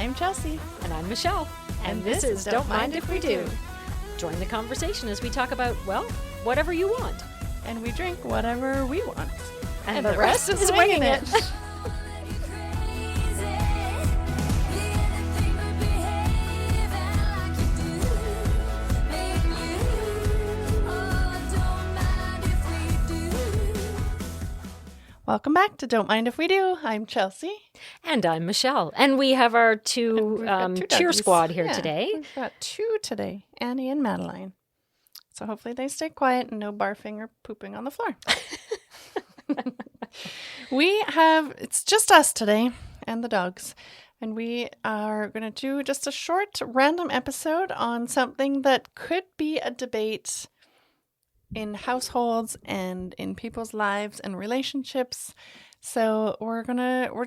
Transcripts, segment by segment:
I'm Chelsea. And I'm Michelle. And this is Don't Mind If We Do. Join the conversation as we talk about, well, whatever you want. And we drink whatever we want. And the rest is winging it. Welcome back to Don't Mind If We Do. I'm Chelsea. And I'm Michelle. And we have our two cheer squad here today. We've got two today, Annie and Madeline. So hopefully they stay quiet and no barfing or pooping on the floor. It's just us today and the dogs. And we are going to do just a short random episode on something that could be a debate in households and in people's lives and relationships. So we're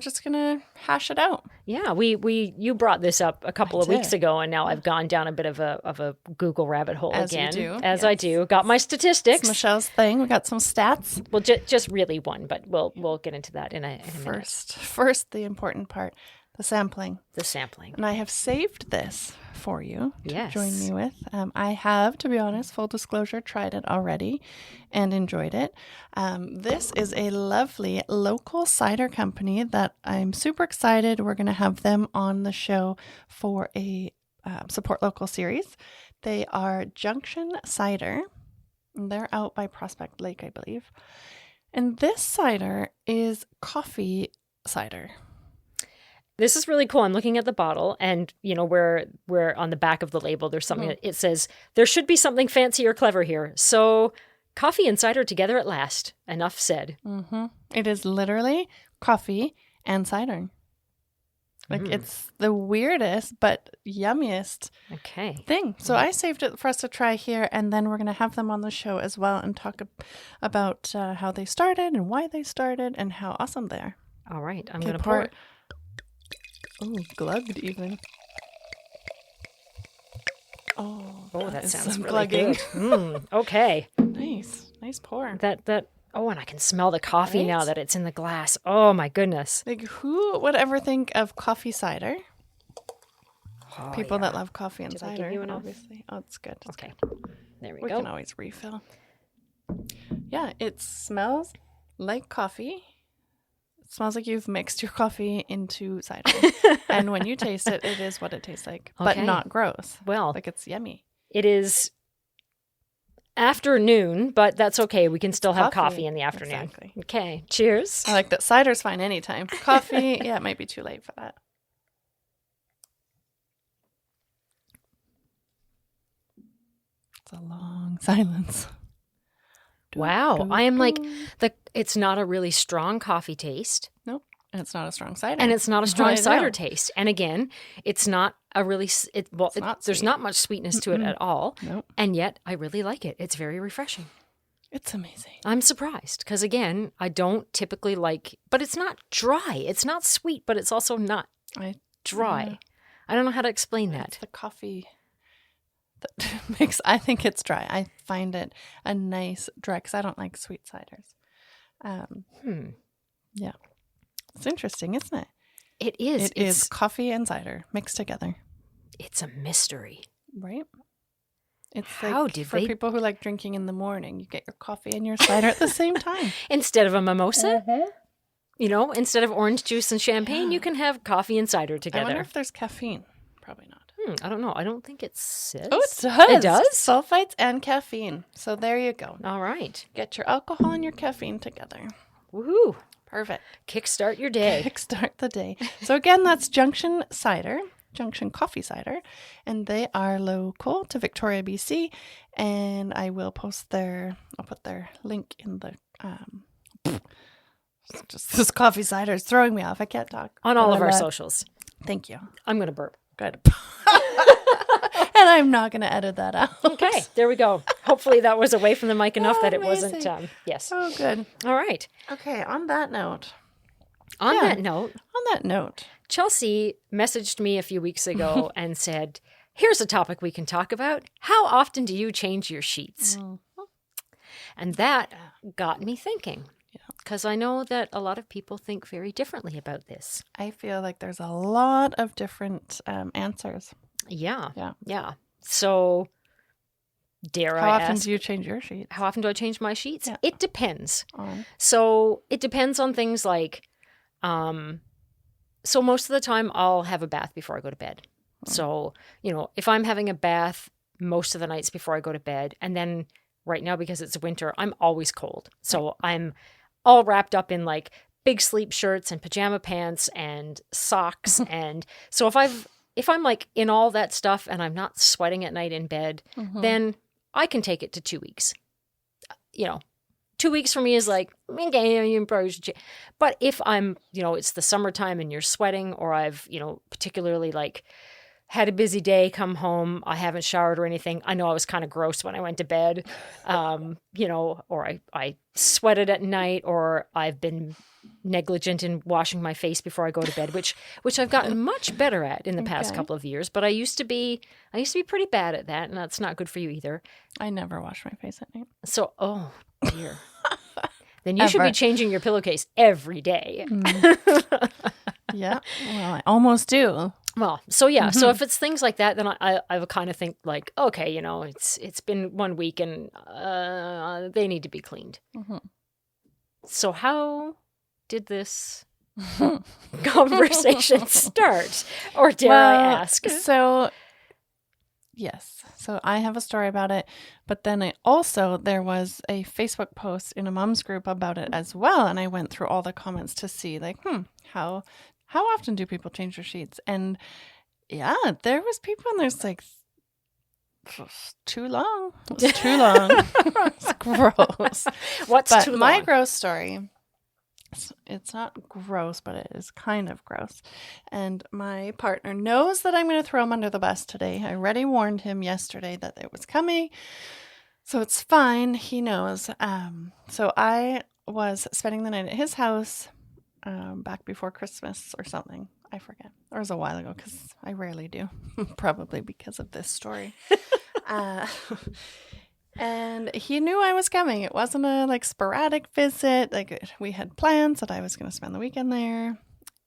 just gonna hash it out. Yeah, you brought this up a couple of weeks ago, and now I've gone down a bit of a Google rabbit hole again. I do. Got my statistics. It's Michelle's thing. We got some stats. Well, just really one, but we'll get into that in a minute. First, the important part. The sampling. And I have saved this for you to join me with. I have, to be honest, full disclosure, tried it already and enjoyed it. This is a lovely local cider company that I'm super excited. We're going to have them on the show for a Support Local series. They are Junction Cider. They're out by Prospect Lake, I believe. And this cider is coffee cider. This is really cool. I'm looking at the bottle, and where on the back of the label, there's something that it says, there should be something fancy or clever here. So coffee and cider together at last. Enough said. Mm-hmm. It is literally coffee and cider. It's the weirdest but yummiest thing. So I saved it for us to try here, and then we're going to have them on the show as well and talk about how they started and why they started and how awesome they are. All right. I'm going to pour it. Oh, glugged even. Oh, that sounds really glugging. Good. Okay. Nice pour. And I can smell the coffee now that it's in the glass. Oh my goodness. Like, who would ever think of coffee cider? People that love coffee and cider, I give you enough? Obviously. Oh, it's good. Okay. There we go. We can always refill. Yeah, it smells like coffee. It smells like you've mixed your coffee into cider. And when you taste it, it is what it tastes like, but not gross. Well, like it's yummy. It is afternoon, but that's okay. We can still have coffee in the afternoon. Exactly. Okay. Cheers. I like that. Cider's fine anytime. Coffee, it might be too late for that. It's a long silence. Wow. I am like, it's not a really strong coffee taste. Nope. And it's not a strong cider. And it's not a strong cider taste. And again, it's not a really, there's not much sweetness to it at all. Nope. And yet I really like it. It's very refreshing. It's amazing. I'm surprised because, again, I don't typically but it's not dry. It's not sweet, but it's also not dry. Yeah. I don't know how to explain that. It's the coffee that makes, I think it's dry. I find it a nice dry, because I don't like sweet ciders. Yeah. It's interesting, isn't it? It is. It is coffee and cider mixed together. It's a mystery. Right? It's for people who like drinking in the morning, you get your coffee and your cider at the same time. Instead of a mimosa, instead of orange juice and champagne, you can have coffee and cider together. I wonder if there's caffeine. Probably not. I don't know. I don't think it says. Oh, it does. It does? Sulfites and caffeine. So there you go. All right. Get your alcohol and your caffeine together. Woohoo. Perfect. Kickstart your day. Kickstart the day. So again, that's Junction Coffee Cider. And they are local to Victoria, BC. And I will put their link in the... just this coffee cider is throwing me off. I can't talk. On all of our socials. Thank you. I'm going to burp. Good. And I'm not going to edit that out. Okay, there we go. Hopefully that was away from the mic enough that it wasn't, yes. Oh, good. All right. Okay, on that note. On that note. Chelsea messaged me a few weeks ago and said, here's a topic we can talk about. How often do you change your sheets? And that got me thinking. Yeah. because I know that a lot of people think very differently about this. I feel like there's a lot of different answers. Yeah. So, How often do you change your sheets? How often do I change my sheets? Yeah. It depends. So it depends on things like, so most of the time I'll have a bath before I go to bed. So, if I'm having a bath most of the nights before I go to bed, and then right now, because it's winter, I'm always cold. So I'm all wrapped up in like big sleep shirts and pajama pants and socks. And so if I'm like in all that stuff and I'm not sweating at night in bed, then I can take it to 2 weeks. 2 weeks for me is like, okay, but if I'm, it's the summertime and you're sweating, or I've, particularly like had a busy day, come home, I haven't showered or anything. I know I was kind of gross when I went to bed, or I sweated at night, or I've been negligent in washing my face before I go to bed, which I've gotten much better at in the past couple of years. But I used to be pretty bad at that, and that's not good for you either. I never wash my face at night. So, oh dear. Then you should be changing your pillowcase every day. Yeah, well, I almost do. Well, so yeah, so if it's things like that, then I would kind of think like, okay, it's been 1 week and they need to be cleaned. So how did this conversation start? Or dare I ask? So, yes. So I have a story about it, but then there was a Facebook post in a mom's group about it as well, and I went through all the comments to see like, how often do people change their sheets? And yeah, there was people and there's like, too long. It's too long. It's gross. What's too long? My gross story, it's not gross, but it is kind of gross. And my partner knows that I'm going to throw him under the bus today. I already warned him yesterday that it was coming. So it's fine. He knows. So I was spending the night at his house back before Christmas or something. I forget. Or it was a while ago because I rarely do. Probably because of this story. And he knew I was coming. It wasn't a sporadic visit. We had plans that I was going to spend the weekend there.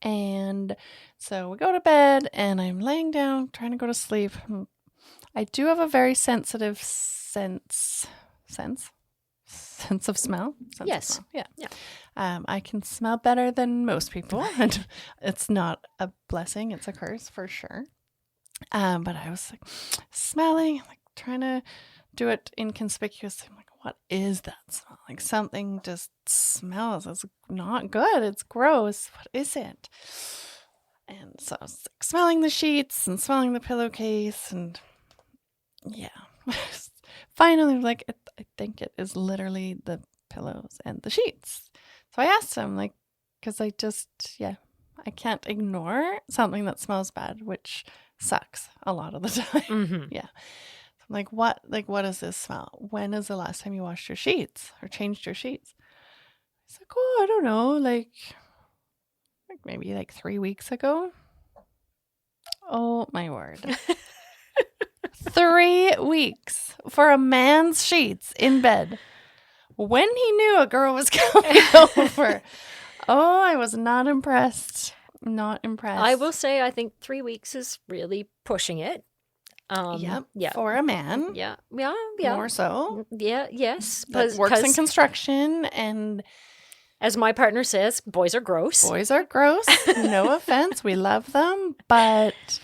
And so we go to bed and I'm laying down trying to go to sleep. I do have a very sensitive sense of smell. Yes. Of smell. Yeah. I can smell better than most people, and it's not a blessing; it's a curse for sure. But I was smelling, trying to do it inconspicuously. I'm like, what is that smell? Something just smells. It's not good. It's gross. What is it? And so I was smelling the sheets and smelling the pillowcase, and yeah. Finally, I think it is literally the pillows and the sheets. So I asked him, because I can't ignore something that smells bad, which sucks a lot of the time. Yeah. So I'm what does this smell? When is the last time you washed your sheets or changed your sheets? He's like, I don't know, maybe 3 weeks ago. Oh, my word. 3 weeks for a man's sheets in bed when he knew a girl was coming over. Oh, I was not impressed. Not impressed. I will say I think 3 weeks is really pushing it. Yeah. For a man. Yeah. More so. Yeah, yes. That works in construction, and as my partner says, boys are gross. Boys are gross. No offense. We love them, but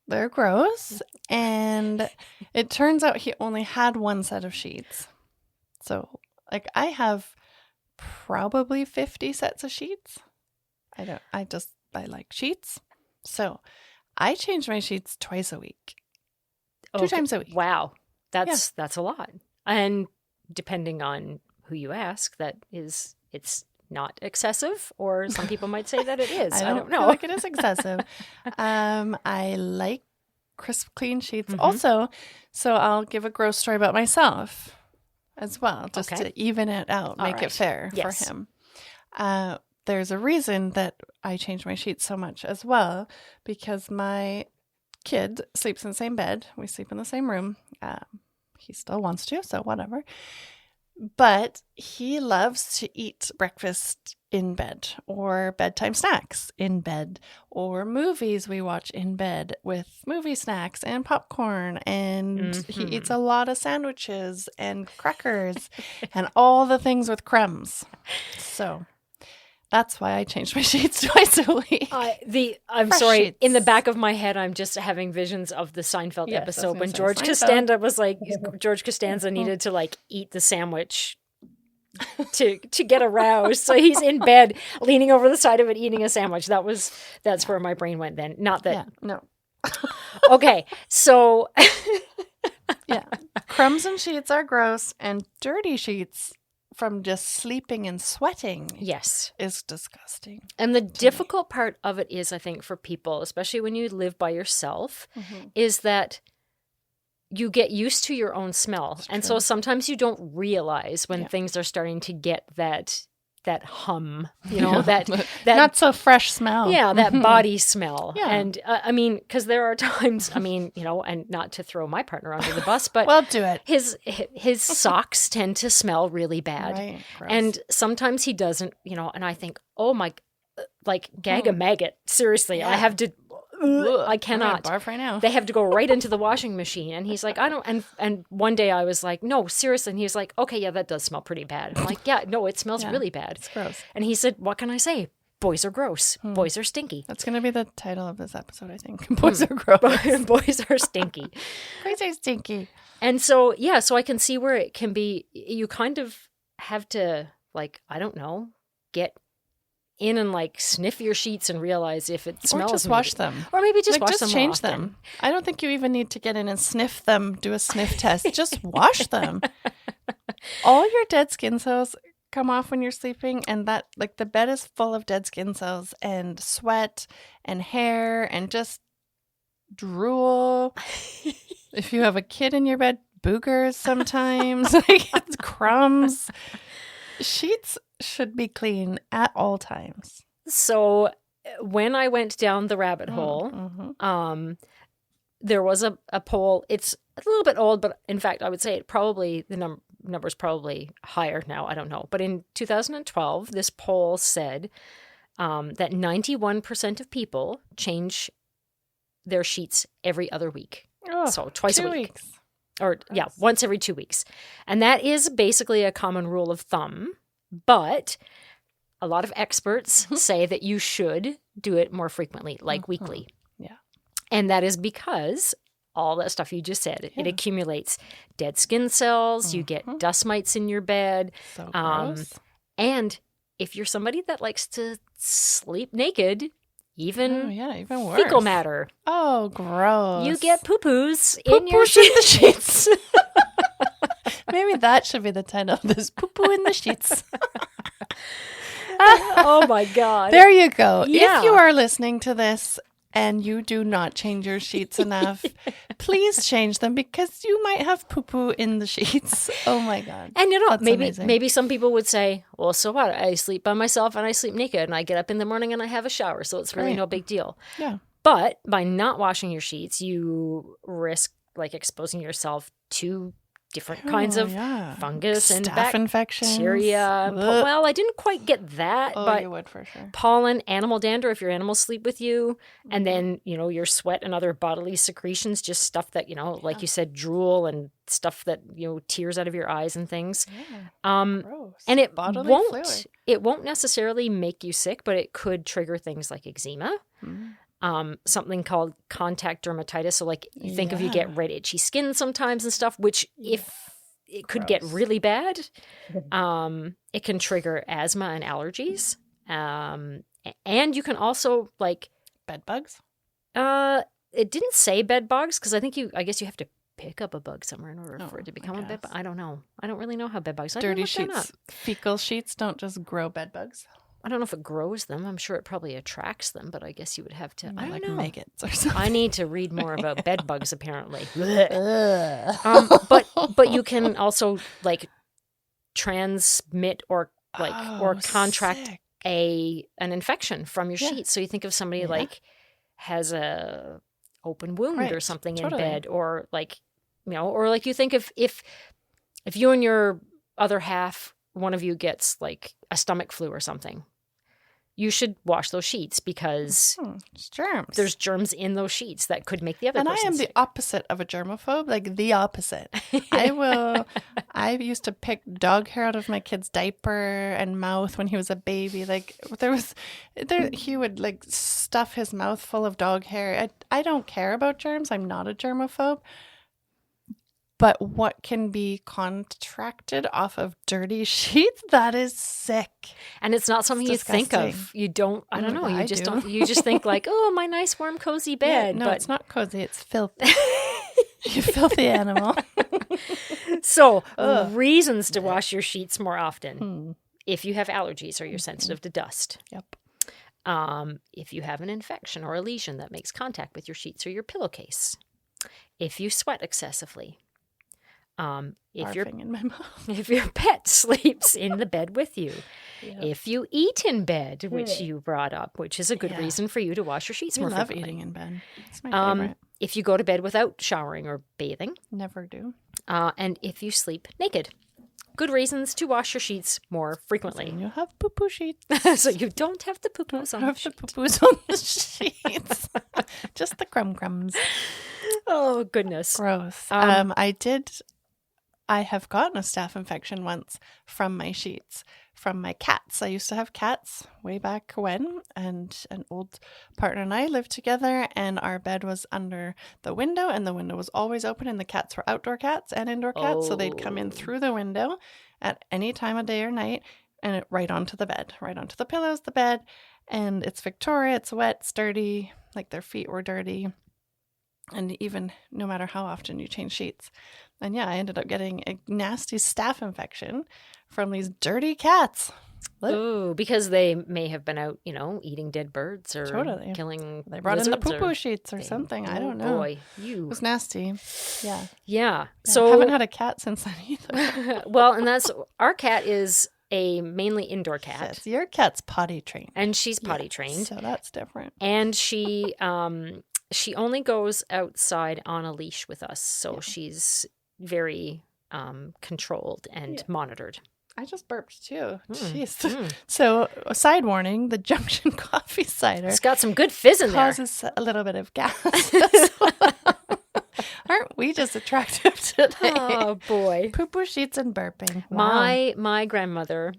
they're gross. And it turns out he only had one set of sheets. So, I have probably 50 sets of sheets. I like sheets. So, I change my sheets twice a week. Okay. 2 times a week. Wow. That's a lot. And depending on who you ask, it's not excessive, or some people might say that it is. I don't know. I feel like it is excessive. I like crisp, clean sheets also. So I'll give a gross story about myself as well, just to even it out, make it fair for him. There's a reason that I change my sheets so much as well, because my kid sleeps in the same bed. We sleep in the same room. He still wants to, so whatever. But he loves to eat breakfast in bed, or bedtime snacks in bed, or movies we watch in bed with movie snacks and popcorn. And he eats a lot of sandwiches and crackers and all the things with crumbs. So that's why I change my sheets twice a week. I'm sorry. Sheets. In the back of my head, I'm just having visions of the Seinfeld episode when George Costanza was like, George Costanza needed to like eat the sandwich to get aroused. So he's in bed, leaning over the side of it, eating a sandwich. That's where my brain went then. Not that. Yeah, no. Okay, so. Yeah. Crumbs and sheets are gross, and dirty sheets from just sleeping and sweating is disgusting. And the difficult part of it is, I think, for people, especially when you live by yourself, is that you get used to your own smell. And so sometimes you don't realize when things are starting to get that hum, that not so fresh smell. Yeah, that body smell. Yeah. And I mean, because there are times, and not to throw my partner under the bus, but well, do it. His socks tend to smell really bad. Right. Gross. And sometimes he doesn't, and I think, oh my, like gag a maggot. Seriously, I have to. I cannot. Barf right now. They have to go right into the washing machine. And he's like, I don't. And one day I was like, no, seriously. And he was like, okay, yeah, that does smell pretty bad. I'm like, yeah, no, it smells really bad. It's gross. And he said, what can I say? Boys are gross. Boys are stinky. That's going to be the title of this episode, I think. Boys are gross. Boys are stinky. Boys are stinky. And so, so I can see where it can be, you kind of have to, like, I don't know, get in and like sniff your sheets and realize if it smells. Or just wash them. Or maybe just wash them. Just change them. I don't think you even need to get in and sniff them, do a sniff test. Just wash them. All your dead skin cells come off when you're sleeping, and that, like, the bed is full of dead skin cells and sweat and hair and just drool. If you have a kid in your bed, boogers sometimes, like crumbs. Sheets should be clean at all times. So when I went down the rabbit hole, there was a poll. It's a little bit old, but in fact, I would say the number's probably higher now. I don't know. But in 2012, this poll said that 91% of people change their sheets every other week. Oh, so twice a week. 2 weeks. Or, once every 2 weeks. And that is basically a common rule of thumb. But a lot of experts say that you should do it more frequently, like weekly. Yeah. And that is because all that stuff you just said, it accumulates dead skin cells, you get dust mites in your bed. So gross. And if you're somebody that likes to sleep naked, even worse. Fecal matter. Oh, gross. You get poo-poos in your sheets. Maybe that should be the title of this, poo-poo in the sheets. Oh my God. There you go. Yeah. If you are listening to this and you do not change your sheets enough, please change them, because you might have poo-poo in the sheets. Oh my God. And that's amazing. maybe some people would say, well, so what? I sleep by myself and I sleep naked and I get up in the morning and I have a shower. So it's really no big deal. Yeah. But by not washing your sheets, you risk like exposing yourself to different kinds of fungus and staph infections. Bacteria. Well, I didn't quite get that, but you would for sure. Pollen, animal dander if your animals sleep with you, and then your sweat and other bodily secretions, just stuff that like you said, drool and stuff that tears out of your eyes and things. Yeah. Gross. And it bodily won't necessarily make you sick, but it could trigger things like eczema. Something called contact dermatitis. So like you think if you get red itchy skin sometimes and stuff, which if it could get really bad, it can trigger asthma and allergies. And you can also like bed bugs. It didn't say bed bugs because I guess you have to pick up a bug somewhere in order for it to become a bed bug. I don't know. I don't really know how bed bugs. Dirty sheets, fecal sheets don't just grow bed bugs. I don't know if it grows them. I'm sure it probably attracts them, but I guess you would have to. I don't know. Maggots or something. I need to read more about bed bugs. Apparently, but you can also like transmit or contract an infection from your sheets. So you think of somebody like has a open wound or something in bed, or like or like you think if you and your other half, one of you gets like a stomach flu or something, you should wash those sheets because germs. There's germs in those sheets that could make the other person sick. And I am the opposite of a germaphobe, like the opposite. I used to pick dog hair out of my kid's diaper and mouth when he was a baby. Like he would like stuff his mouth full of dog hair. I don't care about germs. I'm not a germaphobe. But what can be contracted off of dirty sheets? That is sick. And it's not something you think of. You don't, I don't know. You just don't, you just think like, oh, my nice, warm, cozy bed. Yeah, no, it's not cozy. It's filthy. You filthy animal. So, reasons to wash your sheets more often. If you have allergies or you're sensitive to dust. Yep. If you have an infection or a lesion that makes contact with your sheets or your pillowcase. If you sweat excessively. If your pet sleeps in the bed with you, if you eat in bed, which you brought up, which is a good reason for you to wash your sheets more frequently. I love eating in bed. It's my favorite. If you go to bed without showering or bathing. Never do. And if you sleep naked. Good reasons to wash your sheets more frequently. So you have poo-poo sheets. So you don't have the poo-poos on the sheets. The poo-poos on the sheets. Just the crumbs. Oh, goodness. Gross. I have gotten a staph infection once from my sheets, from my cats. I used to have cats way back when, and an old partner and I lived together, and our bed was under the window, and the window was always open, and the cats were outdoor cats and indoor cats, so they'd come in through the window at any time of day or night, and right onto the bed, right onto the pillows, the bed, and it's Victoria, it's wet, it's dirty, like their feet were dirty. And even no matter how often you change sheets. And I ended up getting a nasty staph infection from these dirty cats. Ooh, because they may have been out, eating dead birds or killing They brought in the poo-poo sheets or something. I don't know. Boy, It was nasty. Yeah. Yeah. So I haven't had a cat since then either. Well, and our cat is a mainly indoor cat. Yes, your cat's potty trained. And she's potty trained. So that's different. And she only goes outside on a leash with us. So she's very controlled and monitored. I just burped too. Jeez. So, a side warning, the Junction coffee cider. It's got some good fizz in there. Causes a little bit of gas. Aren't we just attractive today? Oh, boy. Poo-poo sheets and burping. Wow. My grandmother,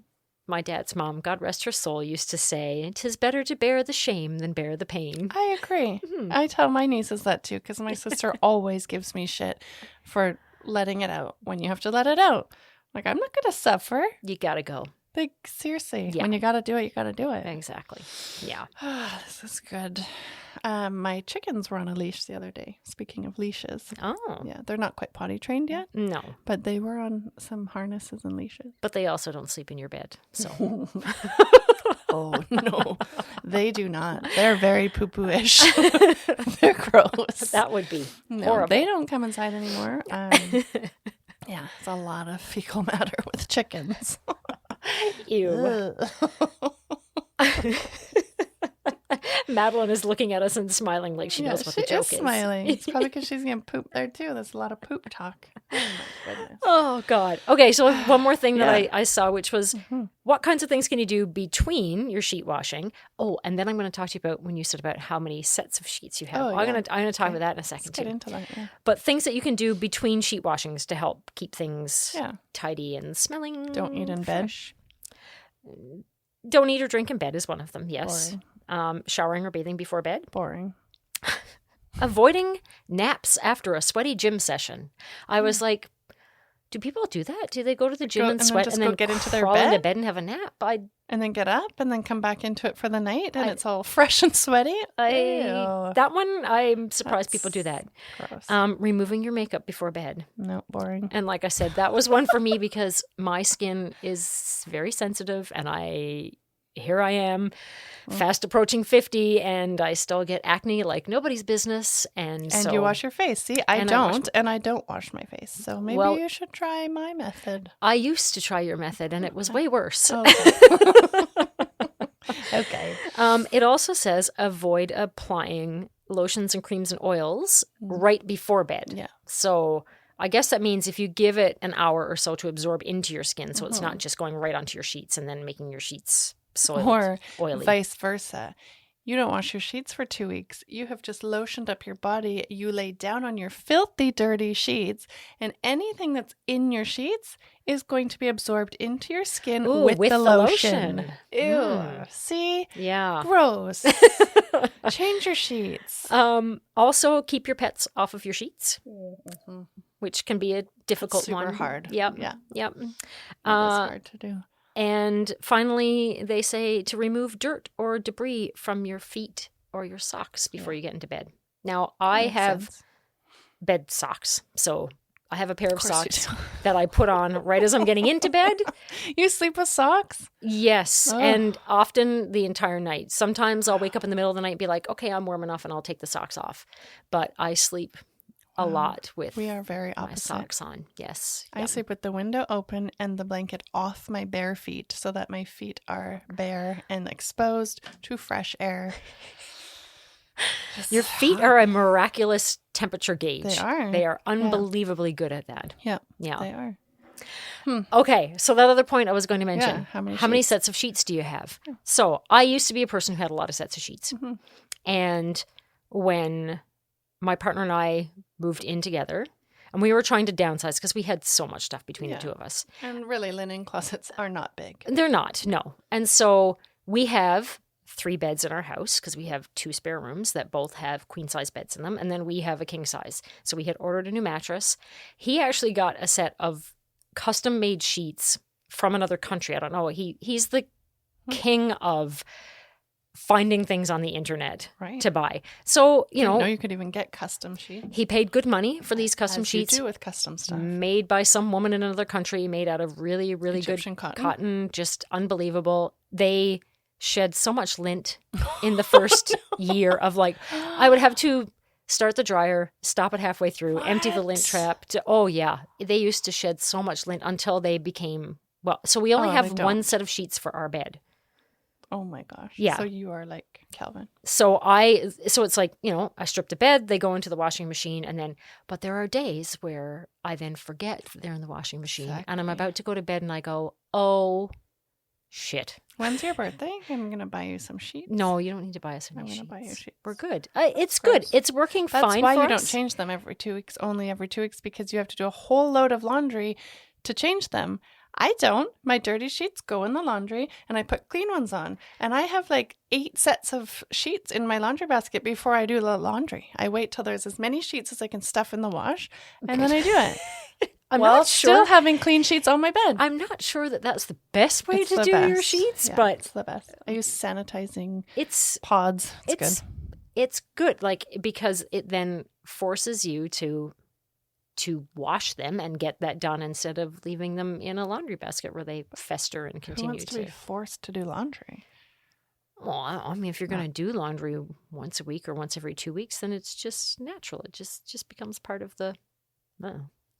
my dad's mom, God rest her soul, used to say, "'Tis better to bear the shame than bear the pain." I agree. I tell my nieces that too, because my sister always gives me shit for letting it out when you have to let it out. Like, I'm not going to suffer. You got to go. Like, seriously. Yeah. When you got to do it, you got to do it. Exactly. Yeah. This is good. My chickens were on a leash the other day. Speaking of leashes. Oh. Yeah, they're not quite potty trained yet. No. But they were on some harnesses and leashes. But they also don't sleep in your bed, so. Oh, no. They do not. They're very poo-poo-ish. They're gross. That would be horrible. They don't come inside anymore. Yeah, it's a lot of fecal matter with chickens. Ew. Madeline is looking at us and smiling like she knows what the joke is. She is smiling. It's probably because she's going to poop there too. There's a lot of poop talk. Oh, my goodness. Oh, God. Okay, so one more thing that I saw, which was what kinds of things can you do between your sheet washing? Oh, and then I'm going to talk to you about when you said about how many sets of sheets you have. I'm going to talk about that in a second, too. Let's get into that, yeah. But things that you can do between sheet washings to help keep things tidy and smelling. Don't eat in fresh. Bed. Don't eat or drink in bed is one of them, yes. Boring. Showering or bathing before bed. Boring. Avoiding naps after a sweaty gym session. I was like, do people do that? Do they go to the gym and sweat and then get into their crawl bed? into bed and have a nap? And then get up and then come back into it for the night and it's all fresh and sweaty? That one, I'm surprised people do that. Gross. Removing your makeup before bed. No, boring. And like I said, that was one for me because my skin is very sensitive and here I am, fast approaching 50, and I still get acne like nobody's business. And you wash your face. See, I don't wash my face. So maybe you should try my method. I used to try your method, and it was way worse. Okay. It also says avoid applying lotions and creams and oils right before bed. Yeah. So I guess that means if you give it an hour or so to absorb into your skin, so it's not just going right onto your sheets and then making your sheets soiled, or oily. Vice versa. You don't wash your sheets for 2 weeks. You have just lotioned up your body. You lay down on your filthy, dirty sheets, and anything that's in your sheets is going to be absorbed into your skin with the lotion. Ew. See? Yeah. Gross. Change your sheets. Also, keep your pets off of your sheets, which can be a difficult one. Super hard. Yep. Yeah. Yep. It's hard to do. And finally, they say to remove dirt or debris from your feet or your socks before you get into bed. Now, I have bed socks, so I have a pair of socks that I put on right as I'm getting into bed. You sleep with socks? Yes, and often the entire night. Sometimes I'll wake up in the middle of the night and be like, okay, I'm warm enough and I'll take the socks off. But I sleep a lot with we are very opposite. My socks on. Yes. I sleep with the window open and the blanket off my bare feet so that my feet are bare and exposed to fresh air. Your feet are a miraculous temperature gauge. They are. They are unbelievably good at that. Yeah. Yeah. They are. Okay, so that other point I was going to mention. Yeah, how many sets of sheets do you have? Yeah. So I used to be a person who had a lot of sets of sheets. And when my partner and I moved in together, and we were trying to downsize because we had so much stuff between the two of us. And really, linen closets are not big. They're not, no. And so we have 3 beds in our house because we have 2 spare rooms that both have queen-size beds in them. And then we have a king-size. So we had ordered a new mattress. He actually got a set of custom-made sheets from another country. I don't know. He's the king of finding things on the internet to buy. So, you know, you could even get custom sheets. He paid good money for these custom sheets. You do with custom stuff. Made by some woman in another country, made out of really, really Egyptian good cotton. Just unbelievable. They shed so much lint in the first year of I would have to start the dryer, stop it halfway through, empty the lint trap. They used to shed so much lint until they became, so we only have one set of sheets for our bed. Oh my gosh. Yeah. So you are like Calvin. So it's like, you know, I strip the bed, they go into the washing machine, but there are days where I then forget they're in the washing machine and I'm about to go to bed and I go, oh, shit. When's your birthday? I'm going to buy you some sheets. No, you don't need to buy us any sheets. I'm going to buy you sheets. We're good. It's good. It's working fine for us. That's why you don't change them every 2 weeks, only every 2 weeks, because you have to do a whole load of laundry to change them. I don't. My dirty sheets go in the laundry and I put clean ones on. And I have 8 sets of sheets in my laundry basket before I do the laundry. I wait till there's as many sheets as I can stuff in the wash and then I do it. I'm not sure. Still having clean sheets on my bed. I'm not sure that that's the best way to do your sheets, but it's the best. I use sanitizing pods. It's good. It's good, because it then forces you to wash them and get that done instead of leaving them in a laundry basket where they fester and continue Who wants to be forced to do laundry? Well, I mean, if you're going to do laundry once a week or once every 2 weeks, then it's just natural. It just becomes part of the.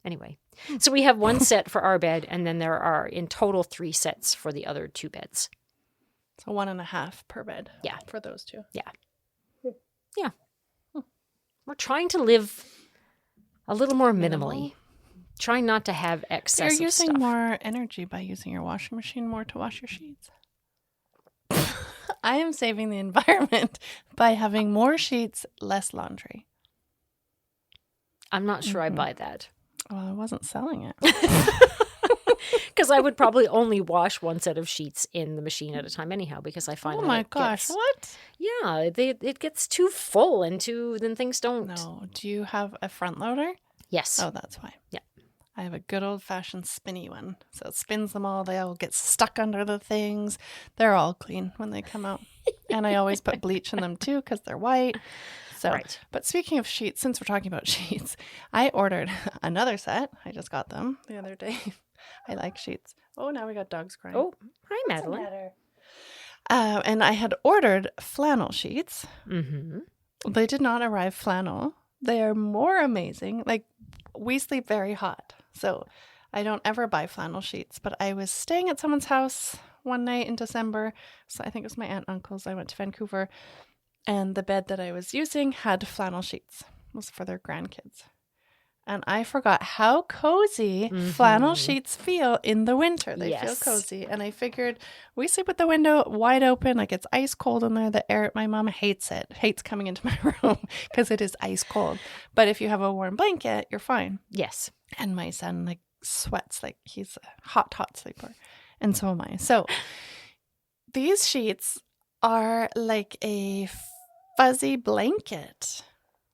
Anyway, so we have 1 set for our bed, and then there are in total 3 sets for the other 2 beds. So 1.5 per bed. Yeah, for those 2. Yeah, yeah. We're trying to live a little more minimally. Trying not to have excess. You're using more energy by using your washing machine more to wash your sheets. I am saving the environment by having more sheets, less laundry. I'm not sure I buy that. Well, I wasn't selling it. Because I would probably only wash 1 set of sheets in the machine at a time anyhow, because I find what? Yeah, it gets too full and then things don't. No. Do you have a front loader? Yes. Oh, that's why. Yeah. I have a good old-fashioned spinny one. So it spins them all. They all get stuck under the things. They're all clean when they come out. And I always put bleach in them too because they're white. So, right. But speaking of sheets, since we're talking about sheets, I ordered another set. I just got them the other day. I like sheets. Oh, now we got dogs crying. Oh, hi, Madeline. And I had ordered flannel sheets. Mm-hmm. They did not arrive flannel. They are more amazing. We sleep very hot, so I don't ever buy flannel sheets. But I was staying at someone's house one night in December. So I think it was my aunt and uncle's. I went to Vancouver. And the bed that I was using had flannel sheets. It was for their grandkids. And I forgot how cozy flannel sheets feel in the winter. They feel cozy. And I figured we sleep with the window wide open, like it's ice cold in there. The air, my mom hates it, hates coming into my room because it is ice cold. But if you have a warm blanket, you're fine. Yes. And my son like sweats, like he's a hot sleeper. And so am I. So these sheets are like a fuzzy blanket.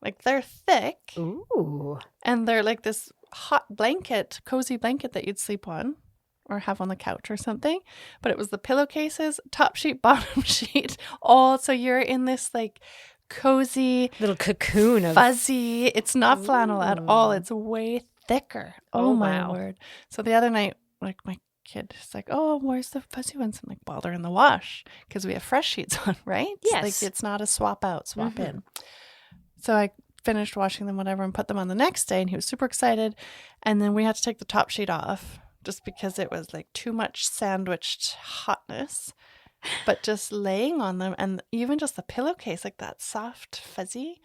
Like they're thick. Ooh. And they're like this hot blanket, cozy blanket that you'd sleep on or have on the couch or something. But it was the pillowcases, top sheet, bottom sheet, all. So you're in this like cozy little cocoon of fuzzy. It's not flannel at all. It's way thicker. Oh my word. So the other night, like my kid is like, oh, where's the fuzzy ones? I'm like, well, they're in the wash because we have fresh sheets on, right? Yes. Like it's not a swap out, swap in. So I finished washing them, whatever, and put them on the next day, and he was super excited. And then we had to take the top sheet off just because it was like too much sandwiched hotness. But just laying on them, and even just the pillowcase, like that soft, fuzzy,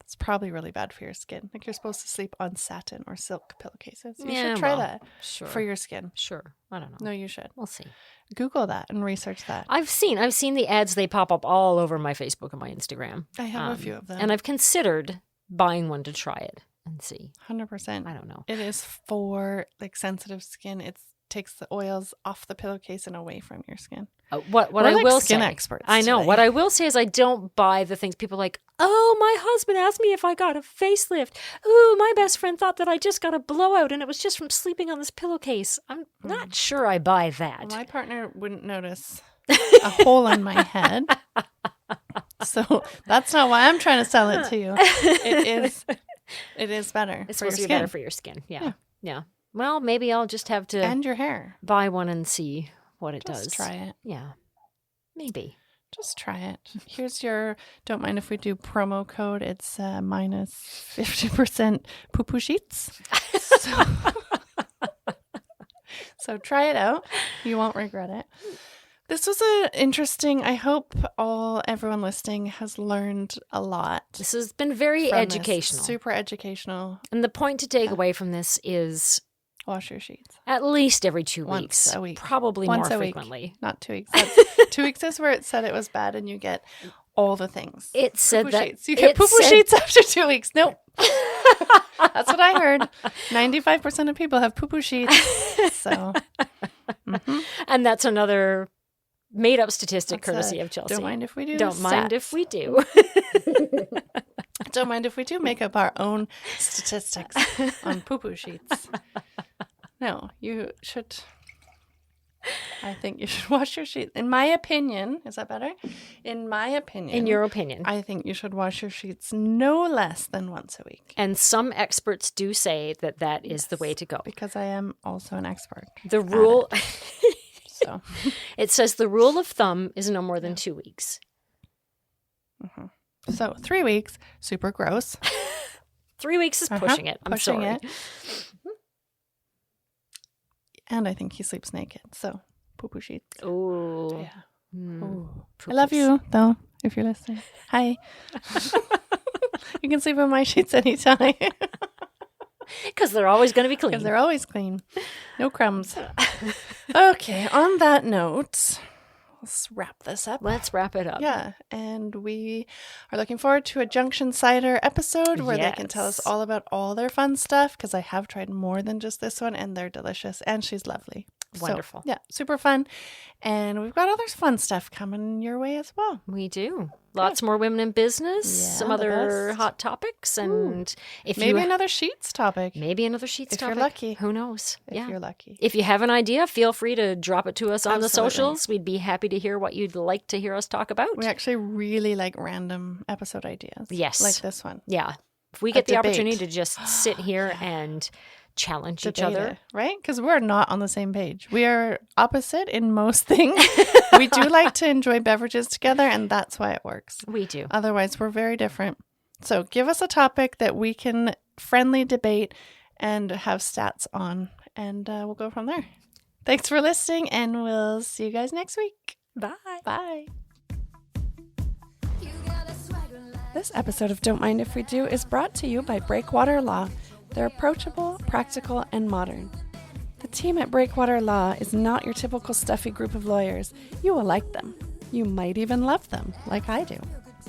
it's probably really bad for your skin. Like you're supposed to sleep on satin or silk pillowcases. You should try that for your skin. Sure. I don't know. No, you should. We'll see. Google that and research that. I've seen the ads. They pop up all over my Facebook and my Instagram. I have a few of them. And I've considered buying one to try it and see. 100%. I don't know. It is for like sensitive skin. It takes the oils off the pillowcase and away from your skin. What We're I like will skin say, experts I know. today. What I will say is I don't buy the things people are like, oh, my husband asked me if I got a facelift. Ooh, my best friend thought that I just got a blowout and it was just from sleeping on this pillowcase. I'm not sure I buy that. My partner wouldn't notice a hole in my head. So that's not why I'm trying to sell it to you. It is better. It's supposed to be better for your skin. Yeah. Well, maybe I'll just have to and your hair. Buy one and see what it does. Just try it. Yeah. Maybe. Just try it. Here's your, don't mind if we do promo code. It's minus 50% poo-poo sheets. So try it out. You won't regret it. This was interesting. I hope everyone listening has learned a lot. This has been very educational. Super educational. And the point to take away from this is wash your sheets. At least every 2 weeks. Once a week. Probably Once more a frequently. Week, not 2 weeks. 2 weeks is where it said it was bad and you get all the things. It said poo-poo that. Sheets. You get poo-poo sheets after 2 weeks. Nope. That's what I heard. 95% of people have poo-poo sheets. So. And that's another made-up statistic courtesy of Chelsea. Don't mind if we do. Don't mind if we do. Don't mind if we do make up our own statistics on poo-poo sheets. No, you should. I think you should wash your sheets. In my opinion, is that better? In my opinion. In your opinion. I think you should wash your sheets no less than once a week. And some experts do say that that is the way to go. Because I am also an expert. The rule... So it says the rule of thumb is no more than 2 weeks. So 3 weeks, super gross. 3 weeks is pushing it. I'm sorry. It. And I think he sleeps naked. So poo-poo sheets. Ooh. Yeah. Ooh. I love you, though, if you're listening. Hi. You can sleep in my sheets anytime. Because they're always going to be clean. Because they're always clean. No crumbs. Okay, on that note, let's wrap this up. Let's wrap it up. Yeah, and we are looking forward to a Junction Cider episode where they can tell us all about all their fun stuff, because I have tried more than just this one, and they're delicious, and she's lovely. Wonderful. So, yeah, super fun. And we've got other fun stuff coming your way as well. We do. Lots more women in business, some other hot topics, and maybe another sheets topic. Maybe another sheets if topic. You're lucky. Who knows? If you're lucky. If you have an idea, feel free to drop it to us on the socials. We'd be happy to hear what you'd like to hear us talk about. We actually really like random episode ideas. Yes. Like this one. Yeah. If we get the opportunity to just sit here and challenge each other. Right? Because we're not on the same page. We are opposite in most things. We do like to enjoy beverages together, and that's why it works. We do. Otherwise, we're very different. So give us a topic that we can friendly debate and have stats on, and we'll go from there. Thanks for listening, and we'll see you guys next week. Bye. Bye. This episode of Don't Mind If We Do is brought to you by Breakwater Law. They're approachable, practical, and modern. The team at Breakwater Law is not your typical stuffy group of lawyers. You will like them. You might even love them, like I do.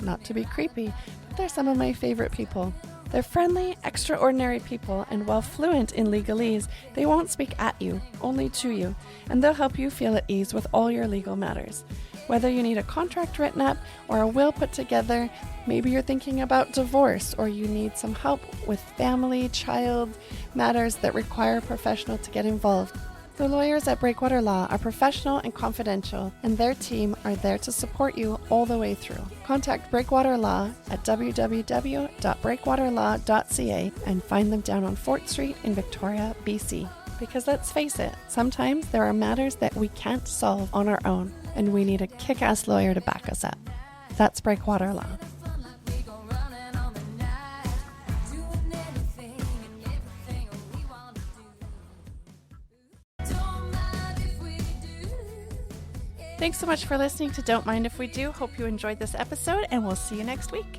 Not to be creepy, but they're some of my favorite people. They're friendly, extraordinary people, and while fluent in legalese, they won't speak at you, only to you, and they'll help you feel at ease with all your legal matters. Whether you need a contract written up or a will put together, maybe you're thinking about divorce or you need some help with family, child matters that require a professional to get involved. The lawyers at Breakwater Law are professional and confidential, and their team are there to support you all the way through. Contact Breakwater Law at www.breakwaterlaw.ca and find them down on Fort Street in Victoria, BC. Because let's face it, sometimes there are matters that we can't solve on our own, and we need a kick-ass lawyer to back us up. That's Breakwater Law. Thanks so much for listening to Don't Mind If We Do. Hope you enjoyed this episode, and we'll see you next week.